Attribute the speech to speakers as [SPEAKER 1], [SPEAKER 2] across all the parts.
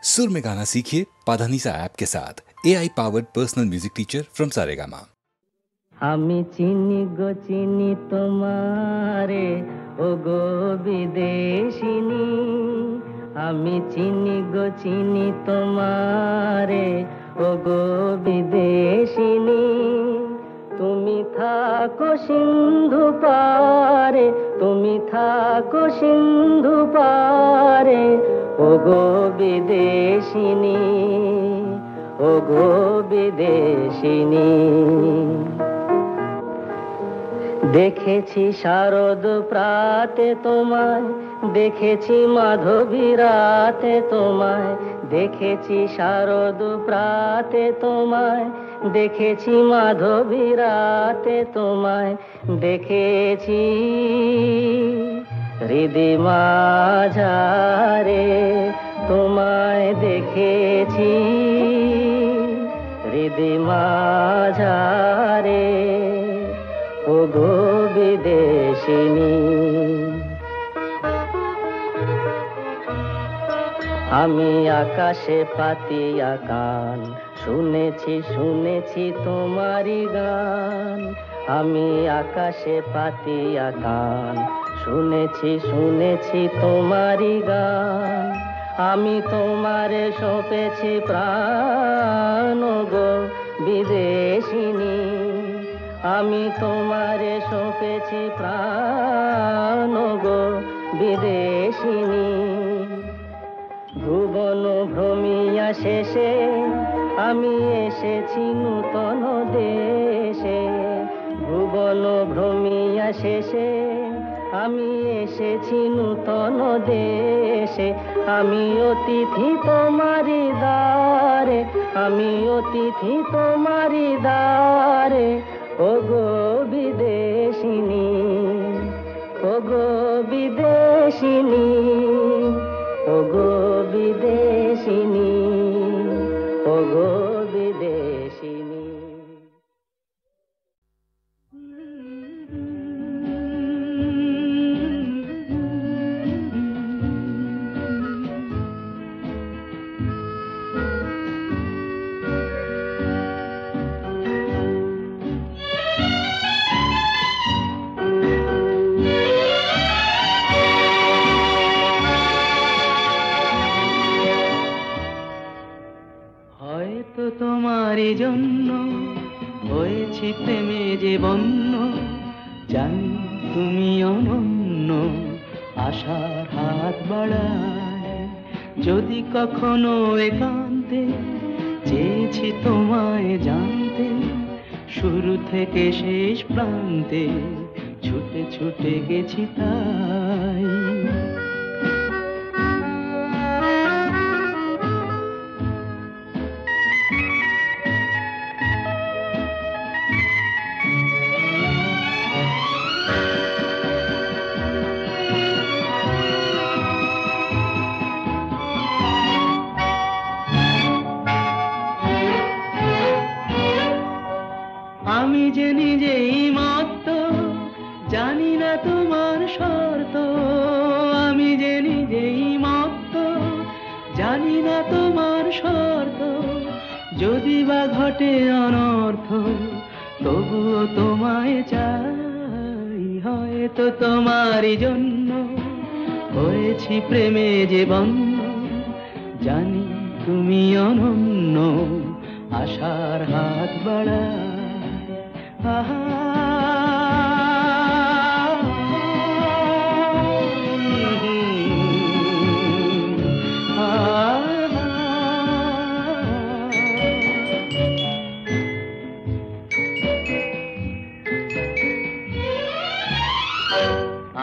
[SPEAKER 1] सुर में गाना सीखिए पाधानीसा ऐप के साथ AI powered personal music teacher from Saregama.
[SPEAKER 2] আমি চিনি গো চিনি তোমারে ও গো বিদেশিনী, আমি চিনি গো চিনি তোমারে ও গো বিদেশিনী। তুমি থাকো সিন্ধু পারে, তুমি থাকো সিন্ধু পারে ও গো বিদেশিনী, ও গো বিদেশিনী। দেখেছি শারদ প্রাতে তোমায়, দেখেছি মাধবী রাতে তোমায়, দেখেছি শারদ প্রাতে তোমায়, দেখেছি মাধবী রাতে তোমায়, দেখেছি হৃদি মাঝারে তোমায়, দেখেছি হৃদি মাঝারে ও গো বিদেশিনী। আমি আকাশে পাতিয়া কান, শুনেছি শুনেছি তোমারি গান। আমি আকাশে পাতিয়া কান, শুনেছি শুনেছি তোমারি গান। আমি তোমারে সঁপেছি প্রাণ গো বিদেশিনী, আমি তোমারে সঁপেছি প্রাণ গো বিদেশিনী। ভুবন ভ্রমিয়া শেষে আমি এসেছি নূতন দেশে, ভুবন ভ্রমিয়া শেষে আমি এসেছি নূতন দেশে। আমি অতিথি তোমারি দ্বারে, আমি অতিথি তোমারি দ্বারে ও গো বিদেশিনী, ও গো বিদেশিনী, ও গো বিদেশিনী, ও গো বিদেশিনী।
[SPEAKER 3] তোমারই জন্য হয়েছি প্রেমে যে বন্য, জানি তুমি অনন্য, আশার হাত বাড়ায়। যদি কখনো একান্তে চেয়েছি তোমায় জানতে, শুরু থেকে শেষ প্রান্তে ছুটে ছুটে গেছি তাই। আমি যে নিজেই মত্ত, জানি না তোমার শর্ত। আমি যে নিজেই মত্ত, জানি না তোমার শর্ত। যদি বা ঘটে অনর্থ, তবুও তোমায় চাই। হয়তো তোমারই জন্য হয়েছি প্রেমে যে বন্য, জানি তুমি অনন্য, আশার হাত বাড়ায়।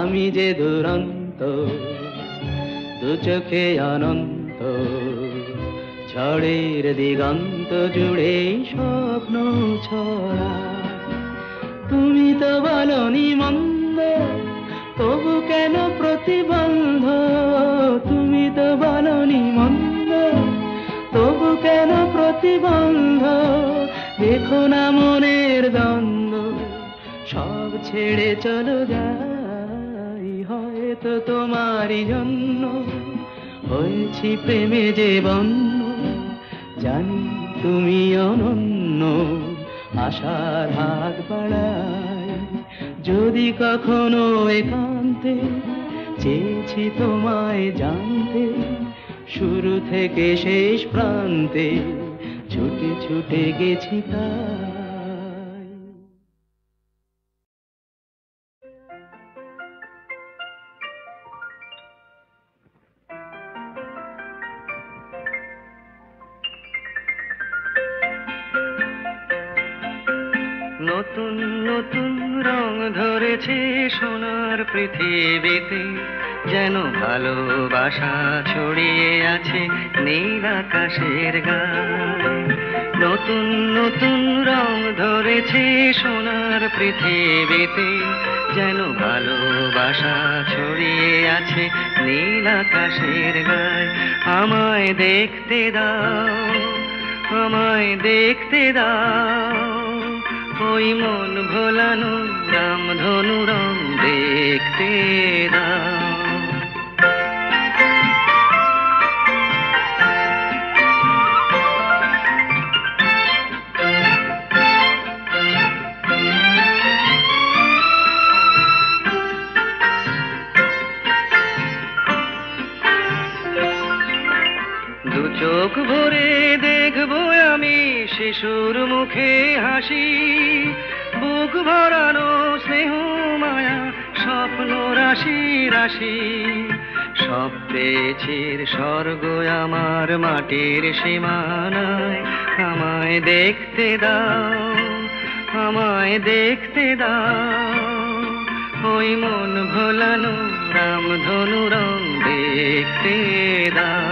[SPEAKER 3] আমি যে দুরন্ত, দু চোখে অনন্ত, ঝড়ের দিগন্ত জুড়ে স্বপ্ন ছড়া। তুমি তো বলনি মন্দ, তবু কেন প্রতিবন্ধ? তুমি তো বলনি মন্দ, তবু কেন প্রতিবন্ধ? দেখো না মনের দ্বন্দ্ব, সব ছেড়ে চলো যাই। হয়তো তোমারই জন্য হয়েছি প্রেমে যে বন্য, জানি তুমি অনন্য, আশার হাত বাড়াই যদি কখনো একান্তে, চেয়েছি তোমায় জানতে, শুরু থেকে শেষ প্রান্তে ছুটে ছুটে গেছি তাই। নতুন নতুন রং ধরেছে সোনার পৃথিবীতে, যেন ভালোবাসা ছড়িয়ে আছে নীল আকাশের গায়ে। নতুন নতুন রং ধরেছে সোনার পৃথিবীতে, যেন ভালোবাসা ছড়িয়ে আছে নীল আকাশের গায়ে। আমায় দেখতে দাও, আমায় দেখতে দাও, ওই মন ভোলানো রামধনু রং দেখতে দাও। দু চোখ ভরে দেখবো আমি শিশুর মুখে হাসি, বুক ভরানো স্নেহ মায়া স্বপ্ন রাশি রাশি। সব পেয়েছির স্বর্গ আমার মাটির সীমানায়। আমায় দেখতে দাও, আমায় দেখতে দাও, ওই মন ভোলানো রামধনু রং দেখতে দাও।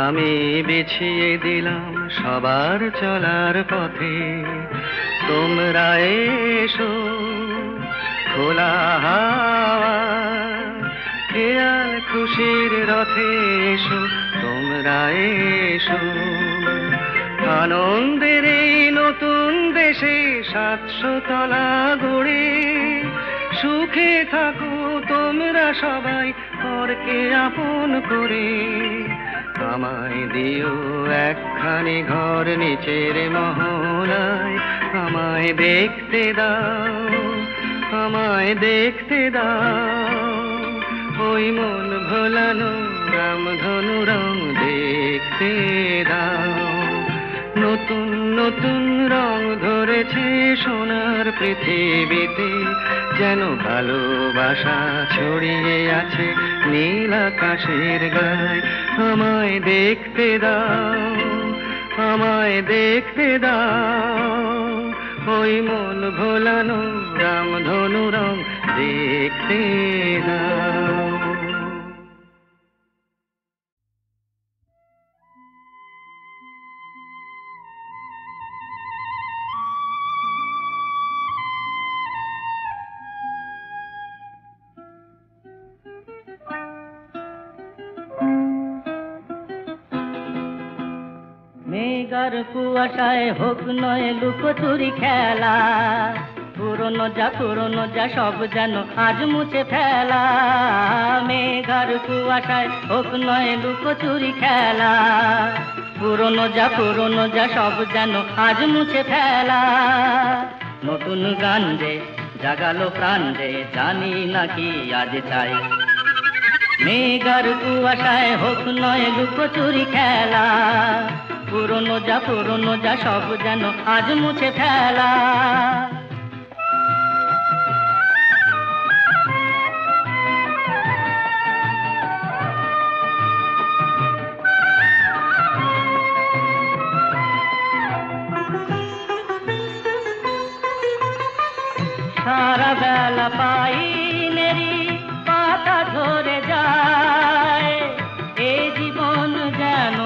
[SPEAKER 3] আমি বিছিয়ে দিলাম সবার চলার পথে, তোমরা এসো খোলা হাওয়া খেয়াল খুশির রথে এসো, তোমরা এসো। আনন্দের এই নতুন দেশে 700 তলা গড়ে, সুখে থাকো তোমরা সবাই পরকে আপন করে। আমায় দিও একখানি ঘর নিচের মহলায়। আমায় দেখতে দাও, আমায় দেখতে দাও, ওই মন ভোলানো রামধনু রং দেখতে দাও। নতুন নতুন রং ধরেছে সোনার পৃথিবীতে, যেন ভালোবাসা ছড়িয়ে আছে নীল আকাশের গায়ে। আমায় দেখতে দাও, আমায় দেখতে দাও, ওই মন ভোলানো রামধনু রং দেখতে দাও।
[SPEAKER 2] মেঘার কুয়াশায় হোক নয় লুকোচুরি খেলা, পুরনো যা সব যেন আজ মুছে ফেলা। মেঘার কুয়াশায় হোক নয় লুকোচুরি খেলা, পুরনো যা সব যেন আজ মুছে ফেলা। নতুন গান যে জাগালো প্রাণ যে, জানি নাকি আজ চাই। মেঘার কুয়াশায় হোক নয় লুকোচুরি খেলা, পুরনো যা সব যেন আজ মুছে ফেলা। সারা বেলা পাইনেরি পাতা ঝরে যায়, এই জীবন যেন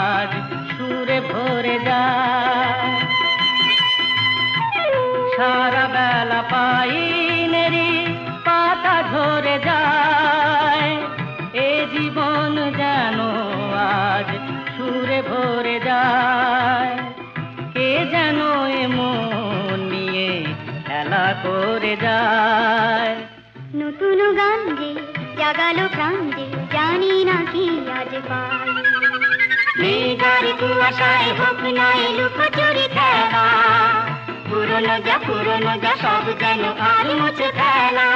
[SPEAKER 2] আজ সুরে ভরে যায়। সারা বেলা পাইনেরি পাতা ঝরে যায়, এই ঝরে যায়।
[SPEAKER 4] নতুন গান যে জাগালো প্রাণ যে জানি না কি আজ পাই।
[SPEAKER 2] মেঘার কুয়াশায় হোক না লুকোচুরি খেলা, পুরনো যা সব যেন আর মুছে ফেলা।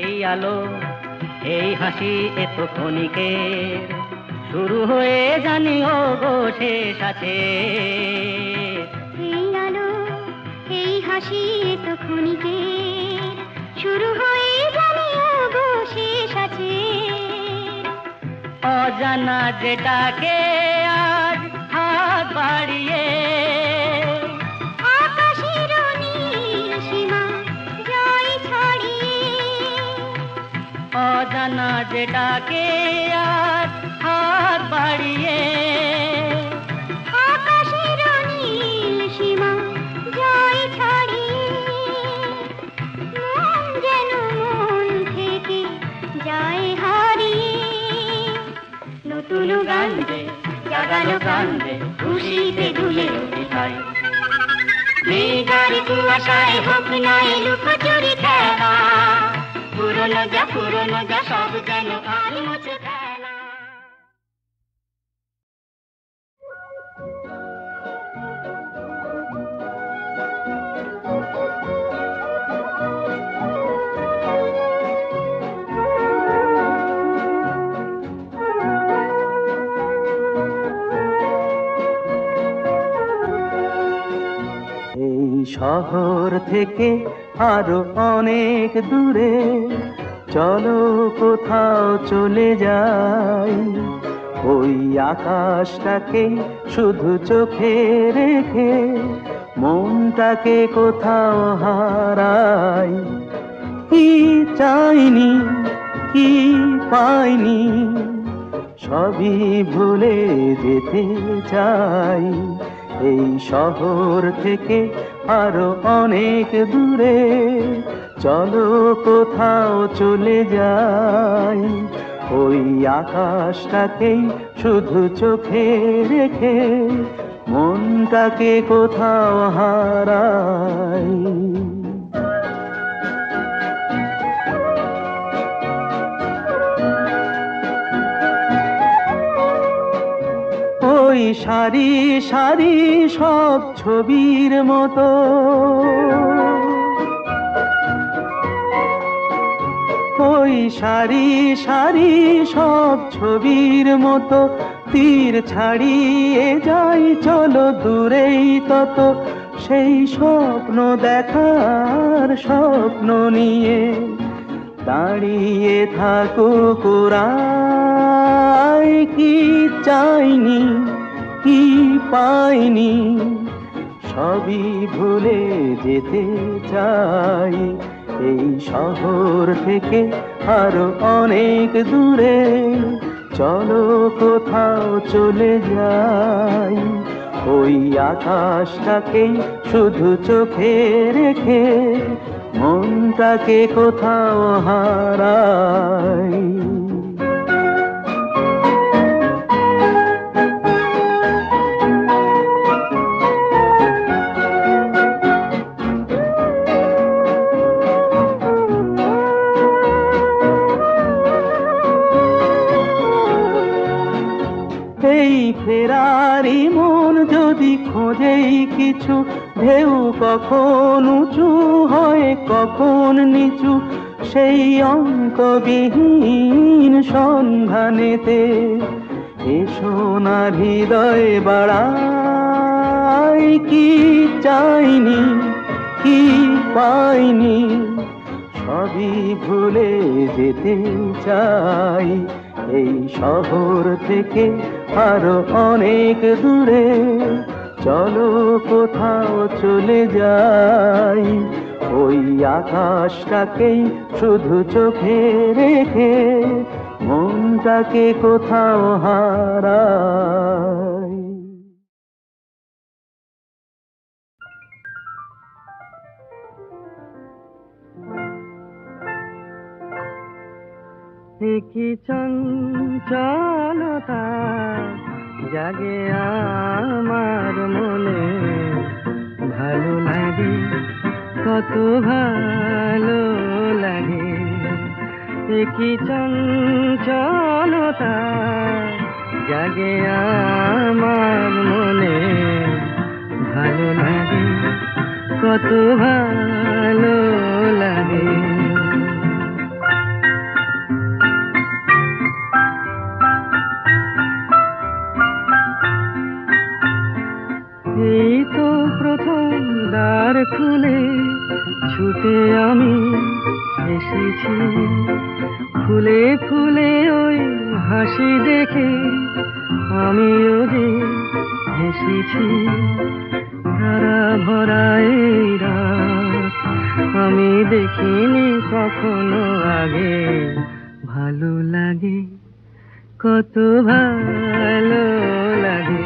[SPEAKER 2] এই আলো এই হাসি এত ক্ষণিকের, শুরু হয়ে জানি ও গো শেষ আছে।
[SPEAKER 4] এই আলো এই হাসি তো ক্ষণিকের, শুরু হয়ে জানি ও গো শেষ আছে।
[SPEAKER 2] অজানা যেটাকে আজ হাত বাড়িয়ে,
[SPEAKER 4] আকাশের নীল সীমা জয় ছড়িয়ে।
[SPEAKER 2] অজানা যেটাকে আজ হাত বাড়িয়ে,
[SPEAKER 4] আকাশের নীল সীমা জয় ছড়িয়ে। মন যেন মন থেকে যায় হারিয়ে।
[SPEAKER 2] নতুন গান যে জাগালো প্রাণ যে খুশিতে দুলে উঠিতাই। মেঘার কুয়াশায় হোক না লুকোচুরি খেলা, পুরনো যা সব যেন আর মুছে ফেলা।
[SPEAKER 3] এই শহর থেকে আরো অনেক দূরে চলো কোথাও চলে যাই। ওই আকাশটাকে শুধু চোখে রেখে মনটাকে কোথাও হারাই। কি চাইনি কি পাইনি সবই ভুলে যেতে চাই। এই শহর থেকে আরো অনেক দূরে চলো কোথাও চলে যাই। ওই আকাশটাকেই শুধু চোখে রেখে মনটাকে কোথাও হারাই। ওই সারি সারি সব ছবির মতো ওই সারি সারি সব ছবির মতো তীর ছাড়িয়ে যাই চলো দূরেই তত। সেই স্বপ্ন দেখার স্বপ্ন নিয়ে দাঁড়িয়ে থাকুক ওরাই। কি চাইনি কি পাইনি সবই ভুলে যেতে চাই। এই শহর থেকে আরো অনেক দূরে চলো কোথাও চলে যাই। ওই আকাশটাকেই শুধু চোখে রেখে মনটাকে কোথাও হারাই। এই ফেরারি মন যদি খোঁজেই কিছু, ঢেউ কখন উঁচু হয় কখন নিচু, সেই অঙ্কবিহীন সন্ধানেতে এসো না হৃদয় বাড়াই। কি চাইনি কি পাইনি সবই ভুলে যেতে চাই। এই শহর থেকে আরো অনেক দূরে চলো কোথাও চলে যাই। ওই আকাশটাকেই শুধু চোখে রেখে মনটাকে কোথাও হারাই। কি চঞ্চলতা জাগে আমার মনে, ভালো লাগে কত ভালো লাগে। কি চঞ্চলতা জাগে আমার মনে, ভালো লাগে কত ভালো লাগে। এই তো প্রথম দ্বার খুলে ছুটে আমি এসেছি, ফুলে ফুলে ওই হাসি দেখে আমিও যে এসেছি। ধারা ভরা এই রাত আমি দেখিনি কখনো আগে, ভালো লাগে কত ভালো লাগে।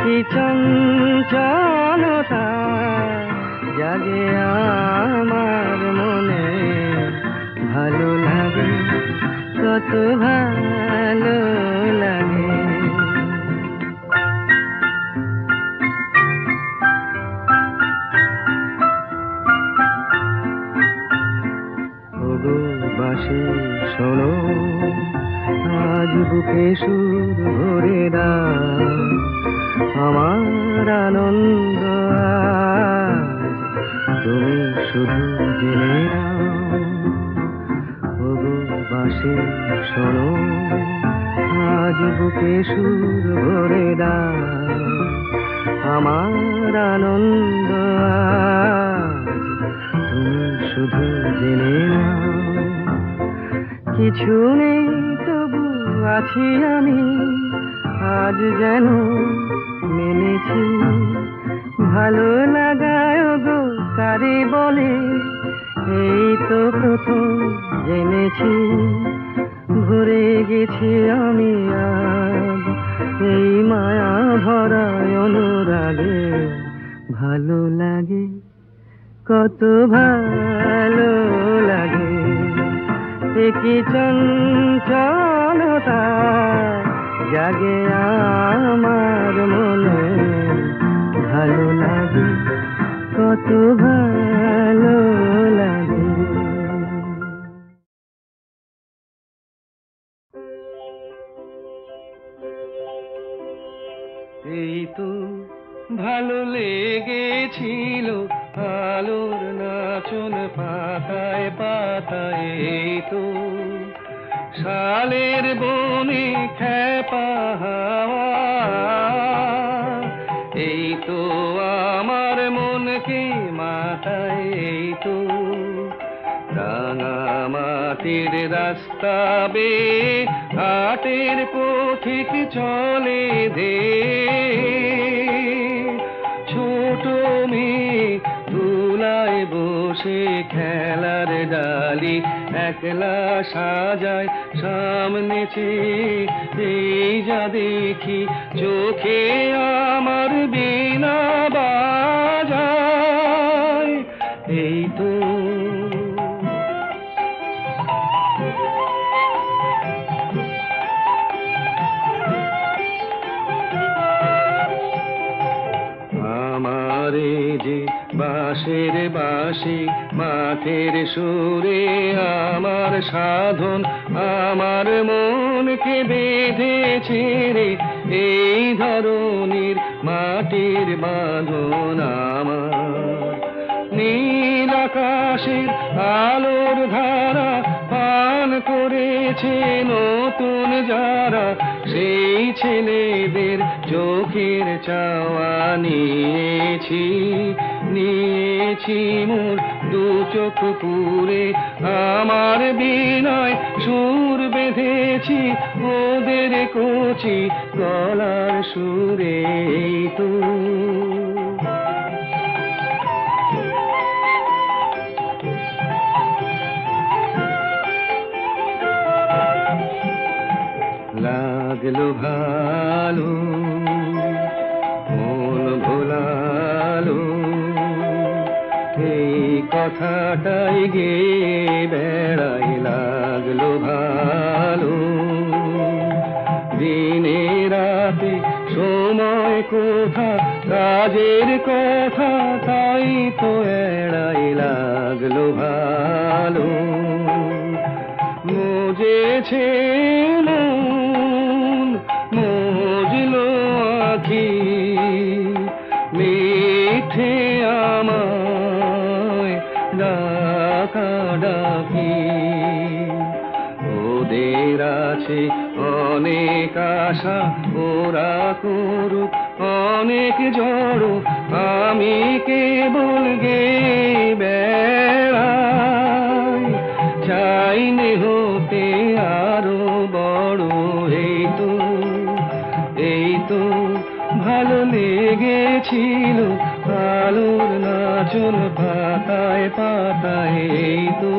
[SPEAKER 3] কি চঞ্চলতা জাগে আমার মনে, ভালো লাগে কত ভালো লাগে। ওগো বাঁশি শোনো, আজ বুকে সুর ভরে দাও, আমার আনন্দ আজ তুমি শুধু জেনে নাও। ওগো বাঁশি শোনো, আজ বুকে সুর ভরে দাও, আমার আনন্দ আজ তুমি শুধু জেনে নাও। কিছু নেই তবু আছি আমি, আজ যেন মেনেছি, ভালো লাগায় গো কারে বলে, এই তো প্রথম জেনেছি। ভরে গেছি আমি আজ এই মায়া ভরা অনুরাগে, ভালো লাগে কত ভালো লাগে। কি চঞ্চলতা জাগে আমার মনে, ভালো লাগে কত ভালো লাগে। এই তো ভালো লেগেছিল আলোর নাচন পাতায় পাতায়, এই তো শালের বনে খেপা হাওয়া, এই তো আমার মনকে মাতায়, এই তো রাঙা মাটির রাস্তা বেয়ে হাটের পথিক চলে দে, ছোট মেয়ে তুলায় বসে খেলার ডালি একলা সাজায় সামনে চেয়ে, এই যা দেখি চোখে আমার বিনা বাজায়, এই তো আমারে যে বাঁশের বাঁশি মাঠের সুরে আমার সাধন, আমার মনকে বেঁধেছে রে এই ধরনের মাটির বাঁধন। আমার নীল আকাশের আলোর ধারা পান করেছে নতুন যারা, সেই ছেলেদের চোখের চাওয়া নিয়েছি, নিয়েছি মোর দু চোখ পুরে, আমার বিনয় সুর বেঁধেছি ওদের কচি গলার সুরে, তো লাগলো ভালো মন ভোলালো, এই কথাটাই গে বেড়াইলাম।
[SPEAKER 5] লাগলো ভালো। দিনে রাতে সময় কোথা, কাজের কথা, তাই তো এড়াই লাগলো ভালো। মজেছে মন, মজলো আখি, মিঠে আমায় ডাকা ডাকি। ওদের আছে অনেক আশা, ওরা করুক অনেক জড়ো, আমি কেবল গে বেড়াই। চাইনে হতে আরো বড়, এই তো ভালো লেগেছিল আলোর নাচন পাতায় পাতায়, এই তো